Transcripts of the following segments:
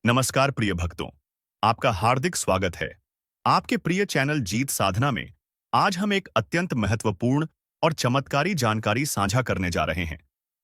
नमस्कार प्रिय भक्तों, आपका हार्दिक स्वागत है। आपके प्रिय चैनल जीत साधना में आज हम एक अत्यंत महत्वपूर्ण और चमत्कारी जानकारी साझा करने जा रहे हैं,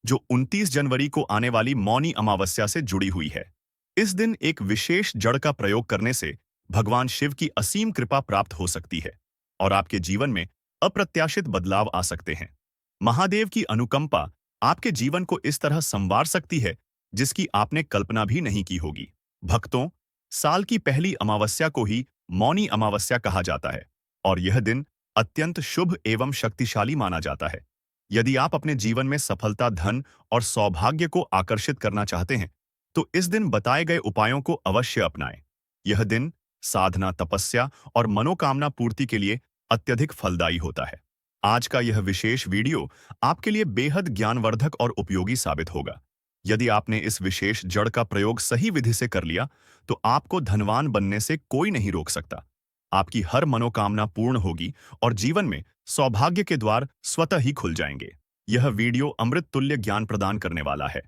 जो 29 जनवरी को आने वाली मौनी अमावस्या से जुड़ी हुई है। इस दिन एक विशेष जड़ का प्रयोग करने से भगवान शिव की असीम कृपा प्राप्त हो सकती है और आपके जीवन में अप्रत्याशित बदलाव आ सकते हैं। महादेव की अनुकंपा आपके जीवन को इस तरह संवार सकती है जिसकी आपने कल्पना भी नहीं की होगी। भक्तों, साल की पहली अमावस्या को ही मौनी अमावस्या कहा जाता है और यह दिन अत्यंत शुभ एवं शक्तिशाली माना जाता है। यदि आप अपने जीवन में सफलता, धन और सौभाग्य को आकर्षित करना चाहते हैं, तो इस दिन बताए गए उपायों को अवश्य अपनाएं। यह दिन साधना, तपस्या और मनोकामना पूर्ति के लिए अत्यधिक फलदायी होता है। आज का यह विशेष वीडियो आपके लिए बेहद ज्ञानवर्धक और उपयोगी साबित होगा। यदि आपने इस विशेष जड़ का प्रयोग सही विधि से कर लिया, तो आपको धनवान बनने से कोई नहीं रोक सकता। आपकी हर मनोकामना पूर्ण होगी और जीवन में सौभाग्य के द्वार स्वतः ही खुल जाएंगे। यह वीडियो अमृत तुल्य ज्ञान प्रदान करने वाला है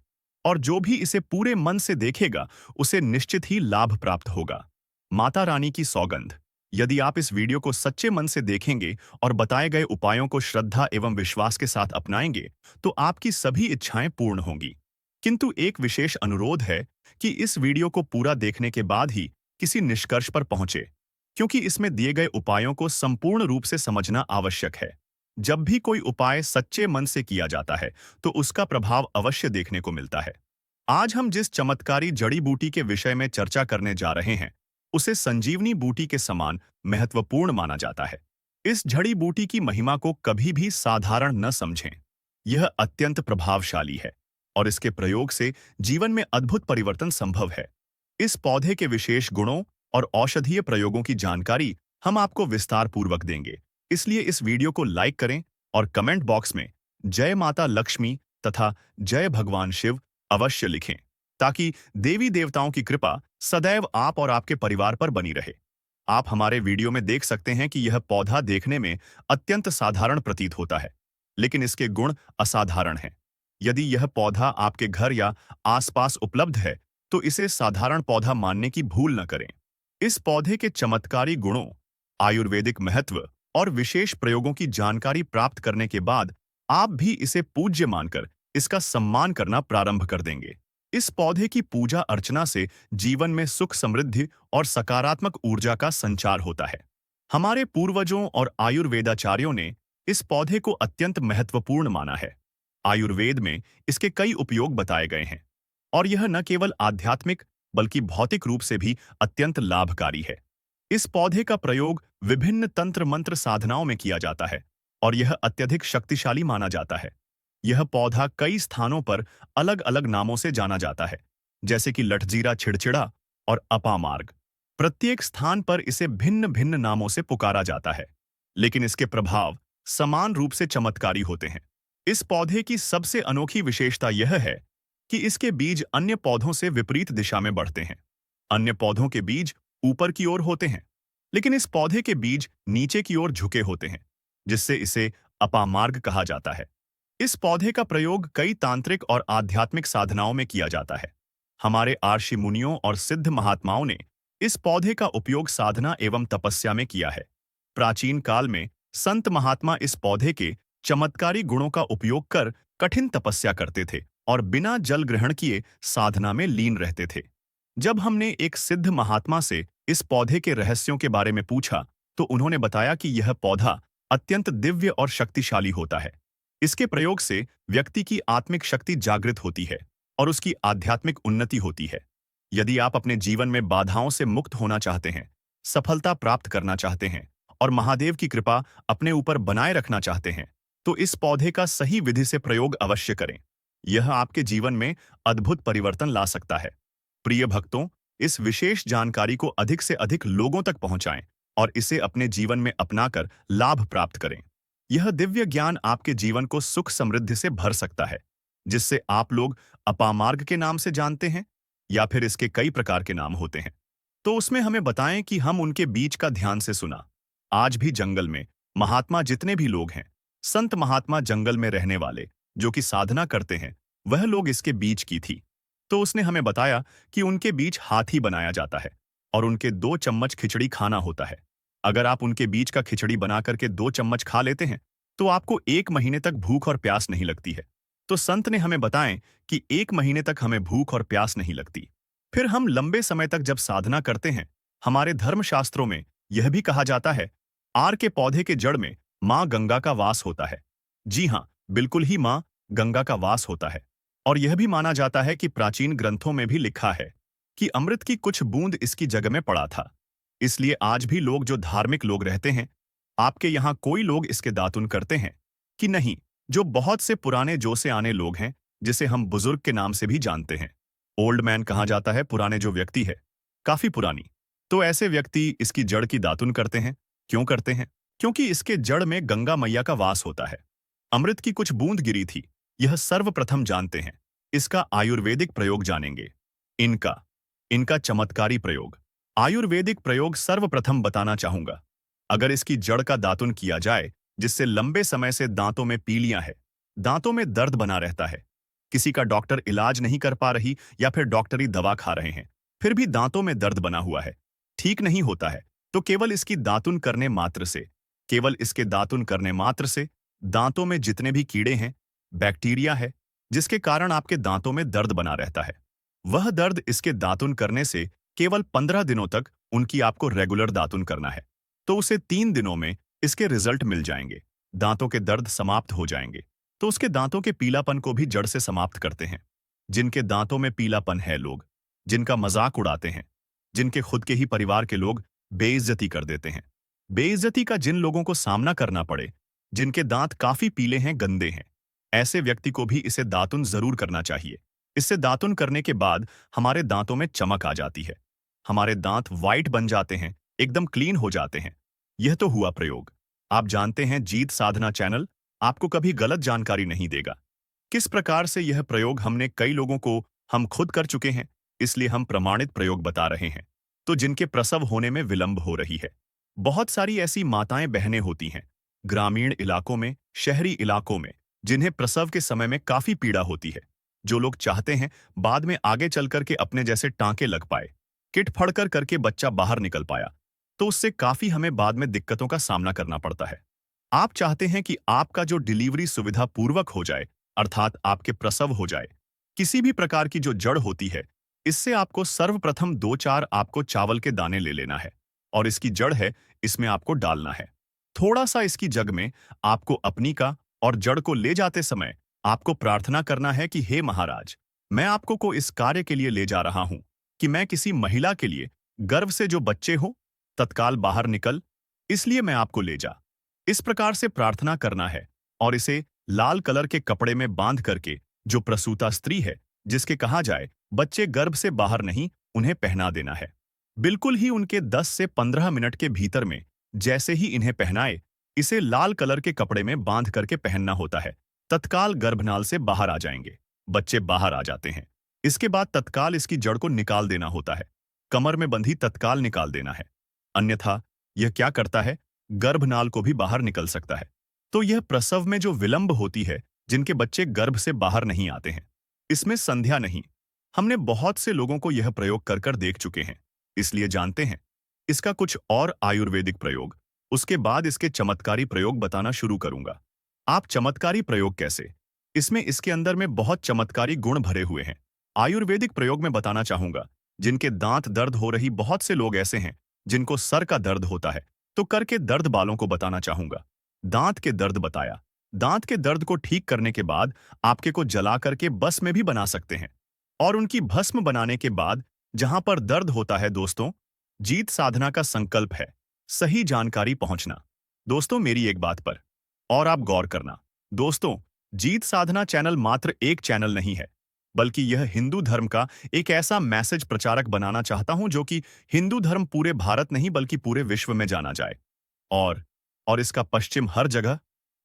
और जो भी इसे पूरे मन से देखेगा, उसे निश्चित ही लाभ प्राप्त होगा। माता रानी की सौगंध, यदि आप इस वीडियो को सच्चे मन से देखेंगे और बताए गए उपायों को श्रद्धा एवं विश्वास के साथ अपनाएंगे, तो आपकी सभी इच्छाएं पूर्ण होंगी। किंतु एक विशेष अनुरोध है कि इस वीडियो को पूरा देखने के बाद ही किसी निष्कर्ष पर पहुंचे, क्योंकि इसमें दिए गए उपायों को संपूर्ण रूप से समझना आवश्यक है। जब भी कोई उपाय सच्चे मन से किया जाता है, तो उसका प्रभाव अवश्य देखने को मिलता है। आज हम जिस चमत्कारी जड़ी बूटी के विषय में चर्चा करने जा रहे हैं, उसे संजीवनी बूटी के समान महत्वपूर्ण माना जाता है। इस जड़ी बूटी की महिमा को कभी भी साधारण न समझें। यह अत्यंत प्रभावशाली है और इसके प्रयोग से जीवन में अद्भुत परिवर्तन संभव है। इस पौधे के विशेष गुणों और औषधीय प्रयोगों की जानकारी हम आपको विस्तार पूर्वक देंगे। इसलिए इस वीडियो को लाइक करें और कमेंट बॉक्स में जय माता लक्ष्मी तथा जय भगवान शिव अवश्य लिखें, ताकि देवी देवताओं की कृपा सदैव आप और आपके परिवार पर बनी रहे। आप हमारे वीडियो में देख सकते हैं कि यह पौधा देखने में अत्यंत साधारण प्रतीत होता है, लेकिन इसके गुण असाधारण हैं। यदि यह पौधा आपके घर या आसपास उपलब्ध है, तो इसे साधारण पौधा मानने की भूल न करें। इस पौधे के चमत्कारी गुणों, आयुर्वेदिक महत्व और विशेष प्रयोगों की जानकारी प्राप्त करने के बाद आप भी इसे पूज्य मानकर इसका सम्मान करना प्रारंभ कर देंगे। इस पौधे की पूजा अर्चना से जीवन में सुख, समृद्धि और सकारात्मक ऊर्जा का संचार होता है। हमारे पूर्वजों और आयुर्वेदाचार्यों ने इस पौधे को अत्यंत महत्वपूर्ण माना है। आयुर्वेद में इसके कई उपयोग बताए गए हैं और यह न केवल आध्यात्मिक बल्कि भौतिक रूप से भी अत्यंत लाभकारी है। इस पौधे का प्रयोग विभिन्न तंत्र मंत्र साधनाओं में किया जाता है और यह अत्यधिक शक्तिशाली माना जाता है। यह पौधा कई स्थानों पर अलग अलग नामों से जाना जाता है, जैसे कि लठजीरा, छिड़चिड़ा और अपामार्ग। प्रत्येक स्थान पर इसे भिन्न भिन्न नामों से पुकारा जाता है, लेकिन इसके प्रभाव समान रूप से चमत्कारी होते हैं। इस पौधे की सबसे अनोखी विशेषता यह है कि इसके बीज अन्य पौधों से विपरीत दिशा में बढ़ते हैं। अन्य पौधों के बीज ऊपर की ओर होते हैं, लेकिन इस पौधे के बीज नीचे की ओर झुके होते हैं, जिससे इसे अपामार्ग कहा जाता है। इस पौधे का प्रयोग कई तांत्रिक और आध्यात्मिक साधनाओं में किया जाता है। हमारे आर्षि मुनियों और सिद्ध महात्माओं ने इस पौधे का उपयोग साधना एवं तपस्या में किया है। प्राचीन काल में संत महात्मा इस पौधे के चमत्कारी गुणों का उपयोग कर कठिन तपस्या करते थे और बिना जल ग्रहण किए साधना में लीन रहते थे। जब हमने एक सिद्ध महात्मा से इस पौधे के रहस्यों के बारे में पूछा, तो उन्होंने बताया कि यह पौधा अत्यंत दिव्य और शक्तिशाली होता है। इसके प्रयोग से व्यक्ति की आत्मिक शक्ति जागृत होती है और उसकी आध्यात्मिक उन्नति होती है। यदि आप अपने जीवन में बाधाओं से मुक्त होना चाहते हैं, सफलता प्राप्त करना चाहते हैं और महादेव की कृपा अपने ऊपर बनाए रखना चाहते हैं, तो इस पौधे का सही विधि से प्रयोग अवश्य करें। यह आपके जीवन में अद्भुत परिवर्तन ला सकता है। प्रिय भक्तों, इस विशेष जानकारी को अधिक से अधिक लोगों तक पहुंचाएं और इसे अपने जीवन में अपनाकर लाभ प्राप्त करें। यह दिव्य ज्ञान आपके जीवन को सुख समृद्धि से भर सकता है, जिससे आप लोग अपामार्ग के नाम से जानते हैं या फिर इसके कई प्रकार के नाम होते हैं। तो उसमें हमें बताएं कि हम उनके बीच का ध्यान से सुना। आज भी जंगल में महात्मा जितने भी लोग हैं, संत महात्मा जंगल में रहने वाले जो कि साधना करते हैं, वह लोग इसके बीच की थी। तो उसने हमें बताया कि उनके बीच हाथी बनाया जाता है और उनके 2 चम्मच खिचड़ी खाना होता है। अगर आप उनके बीच का खिचड़ी बना करके 2 चम्मच खा लेते हैं तो आपको 1 महीने तक भूख और प्यास नहीं लगती है। तो संत ने हमें बताएं कि 1 महीने तक हमें भूख और प्यास नहीं लगती। फिर हम लंबे समय तक जब साधना करते हैं, हमारे धर्मशास्त्रों में यह भी कहा जाता है, आर के पौधे के जड़ में माँ गंगा का वास होता है। जी हाँ, बिल्कुल ही माँ गंगा का वास होता है। और यह भी माना जाता है कि प्राचीन ग्रंथों में भी लिखा है कि अमृत की कुछ बूंद इसकी जग में पड़ा था। इसलिए आज भी लोग जो धार्मिक लोग रहते हैं, आपके यहाँ कोई लोग इसके दातुन करते हैं कि नहीं? जो बहुत से पुराने जो से आने लोग हैं, जिसे हम बुजुर्ग के नाम से भी जानते हैं। ओल्ड मैन कहा जाता है पुराने जो व्यक्ति है, काफी पुरानी। तो ऐसे व्यक्ति इसकी जड़ की दातुन करते हैं। क्यों करते हैं? क्योंकि इसके जड़ में गंगा मैया का वास होता है। अमृत की कुछ बूंद गिरी थी, यह सर्वप्रथम जानते हैं। इसका आयुर्वेदिक प्रयोग जानेंगे। इनका इनका चमत्कारी प्रयोग, आयुर्वेदिक प्रयोग सर्वप्रथम बताना चाहूंगा। अगर इसकी जड़ का दातुन किया जाए, जिससे लंबे समय से दांतों में पीलियां है, दांतों में दर्द बना रहता है, किसी का डॉक्टर इलाज नहीं कर पा रही या फिर डॉक्टरी दवा खा रहे हैं, फिर भी दांतों में दर्द बना हुआ है, ठीक नहीं होता है, तो केवल इसकी दातुन करने मात्र से, केवल इसके दातुन करने मात्र से दांतों में जितने भी कीड़े हैं, बैक्टीरिया है, जिसके कारण आपके दांतों में दर्द बना रहता है, वह दर्द इसके दातुन करने से केवल 15 दिनों तक उनकी आपको रेगुलर दातुन करना है, तो उसे 3 दिनों में इसके रिजल्ट मिल जाएंगे। दांतों के दर्द समाप्त हो जाएंगे। तो उसके दांतों के पीलापन को भी जड़ से समाप्त करते हैं। जिनके दांतों में पीलापन है, लोग जिनका मजाक उड़ाते हैं, जिनके खुद के ही परिवार के लोग बेइज्जती कर देते हैं, बेइज्जती का जिन लोगों को सामना करना पड़े, जिनके दांत काफी पीले हैं, गंदे हैं, ऐसे व्यक्ति को भी इसे दातुन जरूर करना चाहिए। इससे दातुन करने के बाद हमारे दांतों में चमक आ जाती है, हमारे दांत वाइट बन जाते हैं, एकदम क्लीन हो जाते हैं। यह तो हुआ प्रयोग। आप जानते हैं जीत साधना चैनल आपको कभी गलत जानकारी नहीं देगा। किस प्रकार से यह प्रयोग हमने कई लोगों को हम खुद कर चुके हैं, इसलिए हम प्रमाणित प्रयोग बता रहे हैं। तो जिनके प्रसव होने में विलंब हो रही है, बहुत सारी ऐसी माताएं बहनें होती हैं, ग्रामीण इलाकों में, शहरी इलाकों में, जिन्हें प्रसव के समय में काफी पीड़ा होती है, जो लोग चाहते हैं बाद में आगे चल करके अपने जैसे टांके लग पाए, किट फड़कर करके बच्चा बाहर निकल पाया, तो उससे काफी हमें बाद में दिक्कतों का सामना करना पड़ता है। आप चाहते हैं कि आपका जो डिलीवरी सुविधा पूर्वक हो जाए, अर्थात आपके प्रसव हो जाए। किसी भी प्रकार की जो जड़ होती है, इससे आपको सर्वप्रथम 2-4 आपको चावल के दाने ले लेना है और इसकी जड़ है, इसमें आपको डालना है। थोड़ा सा इसकी जग में आपको अपनी का और जड़ को ले जाते समय आपको प्रार्थना करना है कि हे महाराज, मैं आपको को इस कार्य के लिए ले जा रहा हूं कि मैं किसी महिला के लिए गर्भ से जो बच्चे हो तत्काल बाहर निकल, इसलिए मैं आपको ले जा। इस प्रकार से प्रार्थना करना है और इसे लाल कलर के कपड़े में बांध करके जो प्रसूता स्त्री है, जिसके कहा जाए बच्चे गर्भ से बाहर नहीं, उन्हें पहना देना है। बिल्कुल ही उनके 10 से 15 मिनट के भीतर में जैसे ही इन्हें पहनाए, इसे लाल कलर के कपड़े में बांध करके पहनना होता है। तत्काल गर्भनाल से बाहर आ जाएंगे, बच्चे बाहर आ जाते हैं। इसके बाद तत्काल इसकी जड़ को निकाल देना होता है, कमर में बंधी तत्काल निकाल देना है। अन्यथा यह क्या करता है, गर्भनाल को भी बाहर निकल सकता है। तो यह प्रसव में जो विलंब होती है, जिनके बच्चे गर्भ से बाहर नहीं आते हैं, इसमें संध्या नहीं। हमने बहुत से लोगों को यह प्रयोग कर कर देख चुके हैं, इसलिए जानते हैं। इसका कुछ और आयुर्वेदिक प्रयोग, उसके बाद इसके चमत्कारी प्रयोग बताना शुरू करूंगा। आप चमत्कारी प्रयोग कैसे? इसमें इसके अंदर में बहुत चमत्कारी गुण भरे हुए हैं। आयुर्वेदिक प्रयोग में बताना चाहूंगा, जिनके दांत दर्द हो रही बहुत से लोग ऐसे हैं, जिनको सर का दर्द होता है, तो कर के दर्द बालों को बताना चाहूंगा। दांत के दर्द बताया। दांत के दर्द को ठीक करने के बाद आपके को जला करके भस्म में भी बना सकते हैं। और उनकी भस्म बनाने के बाद जहां पर दर्द होता है दोस्तों, जीत साधना का संकल्प है सही जानकारी पहुंचना। दोस्तों मेरी एक बात पर और आप गौर करना। दोस्तों, जीत साधना चैनल मात्र एक चैनल नहीं है, बल्कि यह हिंदू धर्म का एक ऐसा मैसेज प्रचारक बनाना चाहता हूं जो कि हिंदू धर्म पूरे भारत नहीं बल्कि पूरे विश्व में जाना जाए। और इसका पश्चिम हर जगह,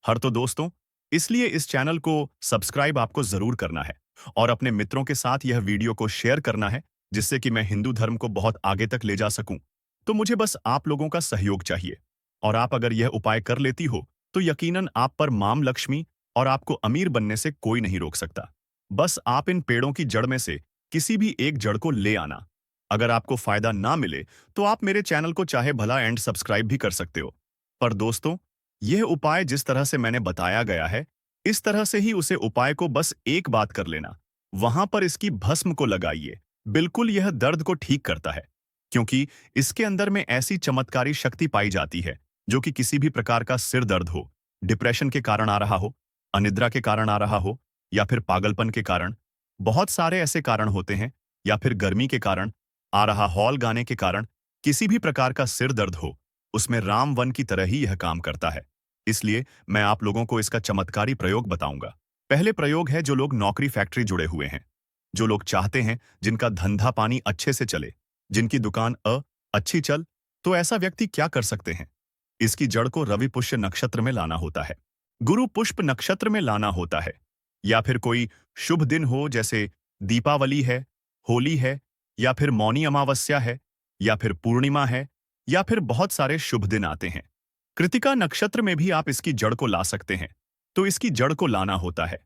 हर तो दोस्तों, इसलिए इस चैनल को सब्सक्राइब आपको जरूर करना है और अपने मित्रों के साथ यह वीडियो को शेयर करना है, जिससे कि मैं हिंदू धर्म को बहुत आगे तक ले जा सकूं। तो मुझे बस आप लोगों का सहयोग चाहिए और आप अगर यह उपाय कर लेती हो तो यकीनन आप पर मां लक्ष्मी और आपको अमीर बनने से कोई नहीं रोक सकता। बस आप इन पेड़ों की जड़ में से किसी भी एक जड़ को ले आना। अगर आपको फायदा ना मिले तो आप मेरे चैनल को चाहे भला एंड सब्सक्राइब भी कर सकते हो। पर दोस्तों, यह उपाय जिस तरह से मैंने बताया गया है, इस तरह से ही उसे उपाय को बस एक बात कर लेना, वहां पर इसकी भस्म को लगाइए। बिल्कुल यह दर्द को ठीक करता है, क्योंकि इसके अंदर में ऐसी चमत्कारी शक्ति पाई जाती है जो कि किसी भी प्रकार का सिर दर्द हो, डिप्रेशन के कारण आ रहा हो, अनिद्रा के कारण आ रहा हो, या फिर पागलपन के कारण, बहुत सारे ऐसे कारण होते हैं, या फिर गर्मी के कारण आ रहा, हॉल गाने के कारण, किसी भी प्रकार का सिर दर्द हो, उसमें रामवन की तरह ही यह काम करता है। इसलिए मैं आप लोगों को इसका चमत्कारी प्रयोग बताऊंगा। पहले प्रयोग है जो लोग नौकरी फैक्ट्री जुड़े हुए हैं, जो लोग चाहते हैं जिनका धंधा पानी अच्छे से चले, जिनकी दुकान अच्छी चल, तो ऐसा व्यक्ति क्या कर सकते हैं? इसकी जड़ को रवि पुष्य नक्षत्र में लाना होता है, गुरु पुष्प नक्षत्र में लाना होता है, या फिर कोई शुभ दिन हो जैसे दीपावली है, होली है, या फिर मौनी अमावस्या है, या फिर पूर्णिमा है, या फिर बहुत सारे शुभ दिन आते हैं। कृतिका नक्षत्र में भी आप इसकी जड़ को ला सकते हैं। तो इसकी जड़ को लाना होता है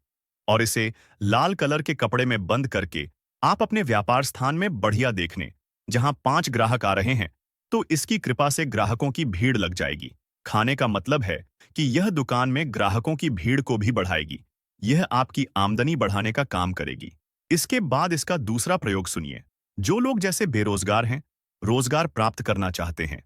और इसे लाल कलर के कपड़े में बंद करके आप अपने व्यापार स्थान में बढ़िया देखने, जहां 5 ग्राहक आ रहे हैं, तो इसकी कृपा से ग्राहकों की भीड़ लग जाएगी। खाने का मतलब है कि यह दुकान में ग्राहकों की भीड़ को भी बढ़ाएगी। यह आपकी आमदनी बढ़ाने का काम करेगी। इसके बाद इसका दूसरा प्रयोग सुनिए। जो लोग जैसे बेरोजगार हैं, रोजगार प्राप्त करना चाहते हैं,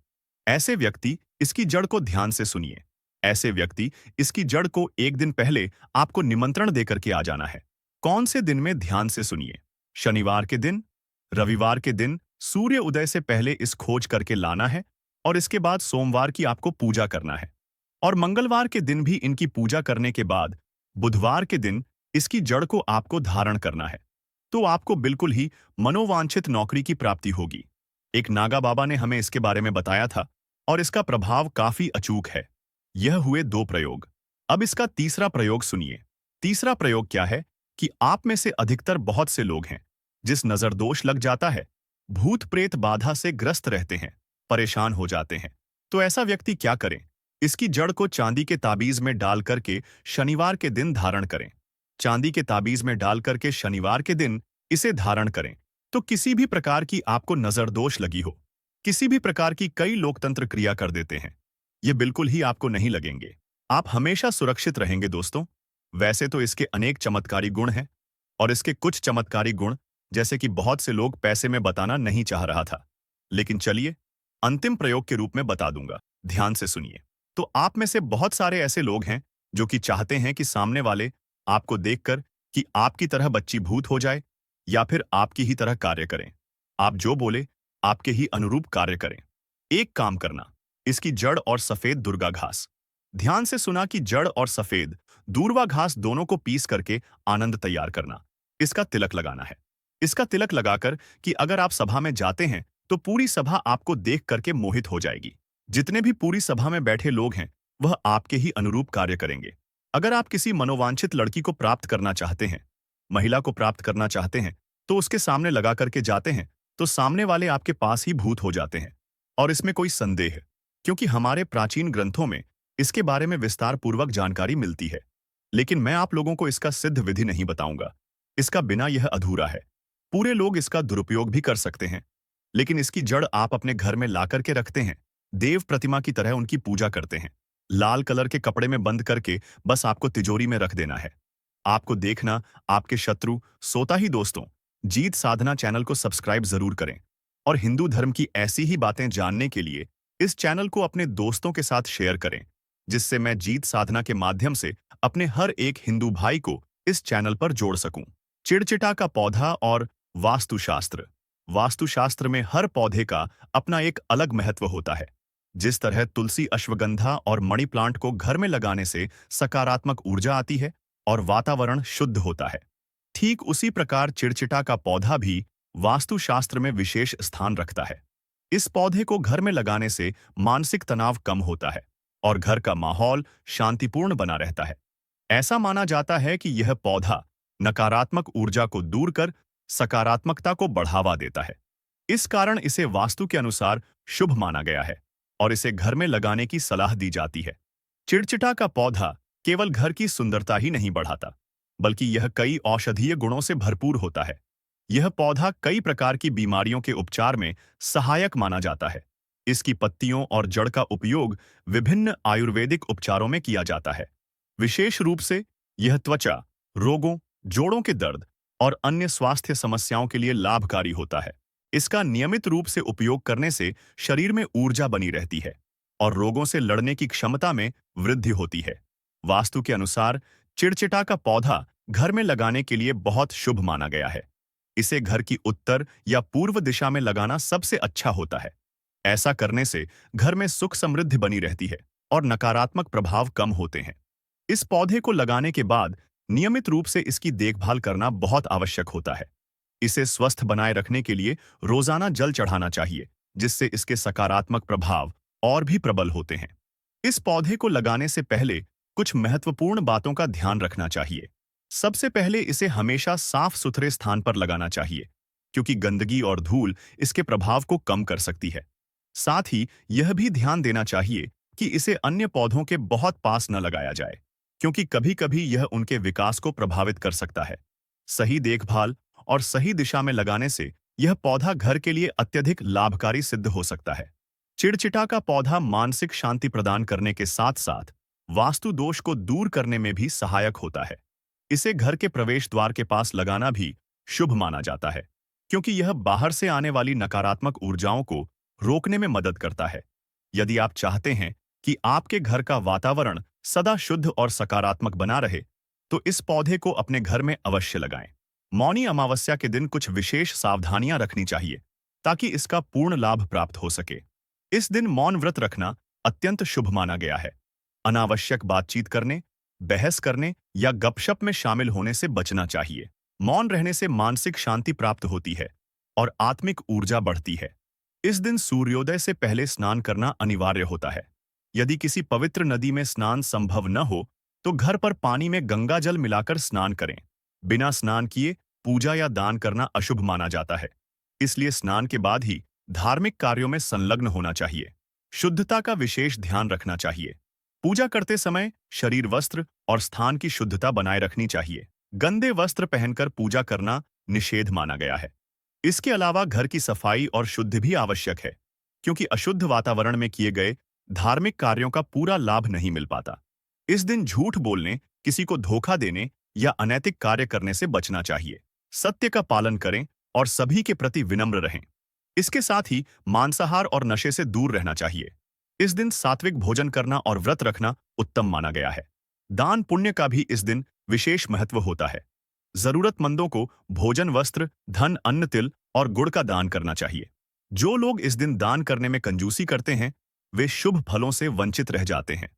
ऐसे व्यक्ति इसकी जड़ को ध्यान से सुनिए। ऐसे व्यक्ति इसकी जड़ को एक दिन पहले आपको निमंत्रण देकर के आ जाना है। कौन से दिन में, ध्यान से सुनिए। शनिवार के दिन, रविवार के दिन सूर्य उदय से पहले इस खोज करके लाना है, और इसके बाद सोमवार की आपको पूजा करना है, और मंगलवार के दिन भी इनकी पूजा करने के बाद बुधवार के दिन इसकी जड़ को आपको धारण करना है। तो आपको बिल्कुल ही मनोवांछित नौकरी की प्राप्ति होगी। एक नागा बाबा ने हमें इसके बारे में बताया था, और इसका प्रभाव काफी अचूक है। यह हुए 2 प्रयोग। अब इसका तीसरा प्रयोग सुनिए। तीसरा प्रयोग क्या है कि आप में से अधिकतर बहुत से लोग हैं जिस नजर दोष लग जाता है, भूत प्रेत बाधा से ग्रस्त रहते हैं, परेशान हो जाते हैं। तो ऐसा व्यक्ति क्या करें? इसकी जड़ को चांदी के ताबीज में डाल करके शनिवार के दिन धारण करें। चांदी के ताबीज में डाल करके शनिवार के दिन इसे धारण करें, तो किसी भी प्रकार की आपको नजर दोष लगी हो, किसी भी प्रकार की कई लोकतंत्र क्रिया कर देते हैं, ये बिल्कुल ही आपको नहीं लगेंगे। आप हमेशा सुरक्षित रहेंगे दोस्तों। वैसे तो इसके अनेक चमत्कारी गुण हैं, और इसके कुछ चमत्कारी गुण जैसे कि बहुत से लोग पैसे में बताना नहीं चाह रहा था, लेकिन चलिए अंतिम प्रयोग के रूप में बता दूंगा। ध्यान से सुनिए। तो आप में से बहुत सारे ऐसे लोग हैं जो कि चाहते हैं कि सामने वाले आपको देखकर कि आपकी तरह बच्ची भूत हो जाए, या फिर आपकी ही तरह कार्य करें। आप जो बोले आपके ही अनुरूप कार्य करें। एक काम करना, इसकी जड़ और सफेद दुर्गा घास, ध्यान से सुना कि जड़ और सफेद दूर्वा घास दोनों को पीस करके आनंद तैयार करना। इसका तिलक लगाना है। इसका तिलक लगाकर कि अगर आप सभा में जाते हैं तो पूरी सभा आपको देख करके मोहित हो जाएगी। जितने भी पूरी सभा में बैठे लोग हैं वह आपके ही अनुरूप कार्य करेंगे। अगर आप किसी मनोवांछित लड़की को प्राप्त करना चाहते हैं, महिला को प्राप्त करना चाहते हैं, तो उसके सामने लगा करके जाते हैं तो सामने वाले आपके पास ही भूत हो जाते हैं। और इसमें कोई संदेह है, क्योंकि हमारे प्राचीन ग्रंथों में इसके बारे में विस्तार पूर्वक जानकारी मिलती है। लेकिन मैं आप लोगों को इसका सिद्ध विधि नहीं बताऊंगा। इसका बिना यह अधूरा है। पूरे लोग इसका दुरुपयोग भी कर सकते हैं, लेकिन इसकी जड़ आप अपने घर में ला करके रखते हैं, देव प्रतिमा की तरह उनकी पूजा करते हैं, लाल कलर के कपड़े में बंद करके बस आपको तिजोरी में रख देना है। आपको देखना आपके शत्रु सोता ही। दोस्तों, जीत साधना चैनल को सब्सक्राइब जरूर करें, और हिंदू धर्म की ऐसी ही बातें जानने के लिए इस चैनल को अपने दोस्तों के साथ शेयर करें, जिससे मैं जीत साधना के माध्यम से अपने हर एक हिंदू भाई को इस चैनल पर जोड़ सकूं। चिड़चिटा का पौधा और वास्तुशास्त्र। वास्तुशास्त्र में हर पौधे का अपना एक अलग महत्व होता है। जिस तरह तुलसी, अश्वगंधा और मणि प्लांट को घर में लगाने से सकारात्मक ऊर्जा आती है और वातावरण शुद्ध होता है, ठीक उसी प्रकार चिड़चिटा का पौधा भी वास्तुशास्त्र में विशेष स्थान रखता है। इस पौधे को घर में लगाने से मानसिक तनाव कम होता है और घर का माहौल शांतिपूर्ण बना रहता है। ऐसा माना जाता है कि यह पौधा नकारात्मक ऊर्जा को दूर कर सकारात्मकता को बढ़ावा देता है। इस कारण इसे वास्तु के अनुसार शुभ माना गया है और इसे घर में लगाने की सलाह दी जाती है। चिड़चिटा का पौधा केवल घर की सुंदरता ही नहीं बढ़ाता, बल्कि यह कई औषधीय गुणों से भरपूर होता है। यह पौधा कई प्रकार की बीमारियों के उपचार में सहायक माना जाता है। इसकी पत्तियों और जड़ का उपयोग विभिन्न आयुर्वेदिक उपचारों में किया जाता है। विशेष रूप से यह त्वचा रोगों, जोड़ों के दर्द और अन्य स्वास्थ्य समस्याओं के लिए लाभकारी होता है। इसका नियमित रूप से उपयोग करने से शरीर में ऊर्जा बनी रहती है और रोगों से लड़ने की क्षमता में वृद्धि होती है। वास्तु के अनुसार चिड़चिटा का पौधा घर में लगाने के लिए बहुत शुभ माना गया है। इसे घर की उत्तर या पूर्व दिशा में लगाना सबसे अच्छा होता है। ऐसा करने से घर में सुख समृद्धि बनी रहती है और नकारात्मक प्रभाव कम होते हैं। इस पौधे को लगाने के बाद नियमित रूप से इसकी देखभाल करना बहुत आवश्यक होता है। इसे स्वस्थ बनाए रखने के लिए रोजाना जल चढ़ाना चाहिए, जिससे इसके सकारात्मक प्रभाव और भी प्रबल होते हैं। इस पौधे को लगाने से पहले कुछ महत्वपूर्ण बातों का ध्यान रखना चाहिए। सबसे पहले इसे हमेशा साफ सुथरे स्थान पर लगाना चाहिए, क्योंकि गंदगी और धूल इसके प्रभाव को कम कर सकती है। साथ ही यह भी ध्यान देना चाहिए कि इसे अन्य पौधों के बहुत पास न लगाया जाए, क्योंकि कभी-कभी यह उनके विकास को प्रभावित कर सकता है। सही देखभाल और सही दिशा में लगाने से यह पौधा घर के लिए अत्यधिक लाभकारी सिद्ध हो सकता है। चिड़चिटा का पौधा मानसिक शांति प्रदान करने के साथ-साथ वास्तु दोष को दूर करने में भी सहायक होता है। इसे घर के प्रवेश द्वार के पास लगाना भी शुभ माना जाता है, क्योंकि यह बाहर से आने वाली नकारात्मक ऊर्जाओं को रोकने में मदद करता है। यदि आप चाहते हैं कि आपके घर का वातावरण सदा शुद्ध और सकारात्मक बना रहे, तो इस पौधे को अपने घर में अवश्य लगाएं। मौनी अमावस्या के दिन कुछ विशेष सावधानियां रखनी चाहिए, ताकि इसका पूर्ण लाभ प्राप्त हो सके। इस दिन मौन व्रत रखना अत्यंत शुभ माना गया है। अनावश्यक बातचीत करने, बहस करने या गपशप में शामिल होने से बचना चाहिए। मौन रहने से मानसिक शांति प्राप्त होती है और आत्मिक ऊर्जा बढ़ती है। इस दिन सूर्योदय से पहले स्नान करना अनिवार्य होता है। यदि किसी पवित्र नदी में स्नान संभव न हो, तो घर पर पानी में गंगा जल मिलाकर स्नान करें। बिना स्नान किए पूजा या दान करना अशुभ माना जाता है, इसलिए स्नान के बाद ही धार्मिक कार्यों में संलग्न होना चाहिए। शुद्धता का विशेष ध्यान रखना चाहिए। पूजा करते समय शरीर वस्त्र और स्थान की शुद्धता बनाए रखनी चाहिए। गंदे वस्त्र पहनकर पूजा करना निषेध माना गया है। इसके अलावा घर की सफाई और शुद्ध भी आवश्यक है, क्योंकि अशुद्ध वातावरण में किए गए धार्मिक कार्यों का पूरा लाभ नहीं मिल पाता। इस दिन झूठ बोलने, किसी को धोखा देने या अनैतिक कार्य करने से बचना चाहिए। सत्य का पालन करें और सभी के प्रति विनम्र रहें। इसके साथ ही मांसाहार और नशे से दूर रहना चाहिए। इस दिन सात्विक भोजन करना और व्रत रखना उत्तम माना गया है। दान पुण्य का भी इस दिन विशेष महत्व होता है। जरूरतमंदों को भोजन, वस्त्र, धन, अन्न, तिल और गुड़ का दान करना चाहिए। जो लोग इस दिन दान करने में कंजूसी करते हैं, वे शुभ फलों से वंचित रह जाते हैं।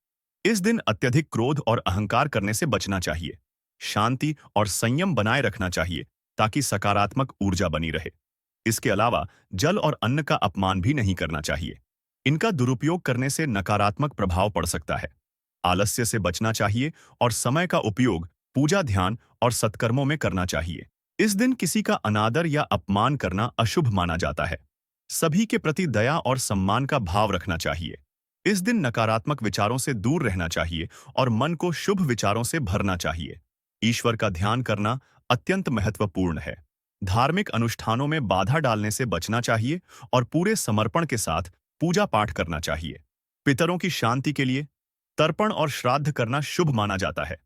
इस दिन अत्यधिक क्रोध और अहंकार करने से बचना चाहिए। शांति और संयम बनाए रखना चाहिए, ताकि सकारात्मक ऊर्जा बनी रहे। इसके अलावा जल और अन्न का अपमान भी नहीं करना चाहिए। इनका दुरुपयोग करने से नकारात्मक प्रभाव पड़ सकता है। आलस्य से बचना चाहिए और समय का उपयोग पूजा, ध्यान और सत्कर्मों में करना चाहिए। इस दिन किसी का अनादर या अपमान करना अशुभ माना जाता है। सभी के प्रति दया और सम्मान का भाव रखना चाहिए। इस दिन नकारात्मक विचारों से दूर रहना चाहिए और मन को शुभ विचारों से भरना चाहिए। ईश्वर का ध्यान करना अत्यंत महत्वपूर्ण है। धार्मिक अनुष्ठानों में बाधा डालने से बचना चाहिए और पूरे समर्पण के साथ पूजा पाठ करना चाहिए। पितरों की शांति के लिए तर्पण और श्राद्ध करना शुभ माना जाता है।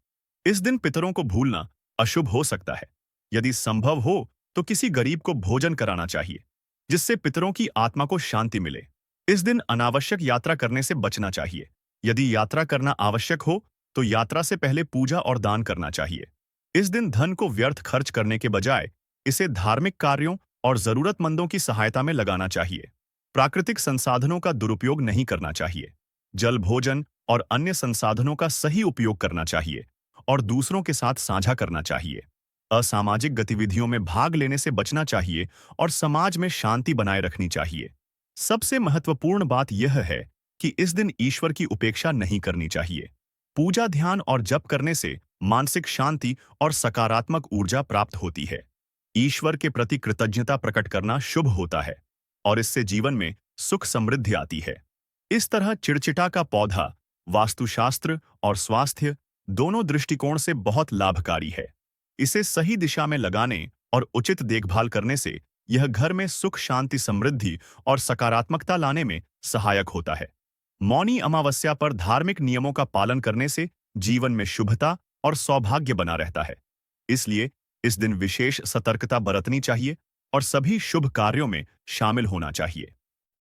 इस दिन पितरों को भूलना अशुभ हो सकता है। यदि संभव हो तो किसी गरीब को भोजन कराना चाहिए, जिससे पितरों की आत्मा को शांति मिले। इस दिन अनावश्यक यात्रा करने से बचना चाहिए। यदि यात्रा करना आवश्यक हो तो यात्रा से पहले पूजा और दान करना चाहिए। इस दिन धन को व्यर्थ खर्च करने के बजाय इसे धार्मिक कार्यों और जरूरतमंदों की सहायता में लगाना चाहिए। प्राकृतिक संसाधनों का दुरुपयोग नहीं करना चाहिए। जल, भोजन और अन्य संसाधनों का सही उपयोग करना चाहिए और दूसरों के साथ साझा करना चाहिए। असामाजिक गतिविधियों में भाग लेने से बचना चाहिए और समाज में शांति बनाए रखनी चाहिए। सबसे महत्वपूर्ण बात यह है कि इस दिन ईश्वर की उपेक्षा नहीं करनी चाहिए। पूजा, ध्यान और जप करने से मानसिक शांति और सकारात्मक ऊर्जा प्राप्त होती है। ईश्वर के प्रति कृतज्ञता प्रकट करना शुभ होता है और इससे जीवन में सुख समृद्धि आती है। इस तरह चिड़चिटा का पौधा वास्तुशास्त्र और स्वास्थ्य दोनों दृष्टिकोण से बहुत लाभकारी है। इसे सही दिशा में लगाने और उचित देखभाल करने से यह घर में सुख, शांति, समृद्धि और सकारात्मकता लाने में सहायक होता है। मौनी अमावस्या पर धार्मिक नियमों का पालन करने से जीवन में शुभता और सौभाग्य बना रहता है। इसलिए इस दिन विशेष सतर्कता बरतनी चाहिए और सभी शुभ कार्यों में शामिल होना चाहिए।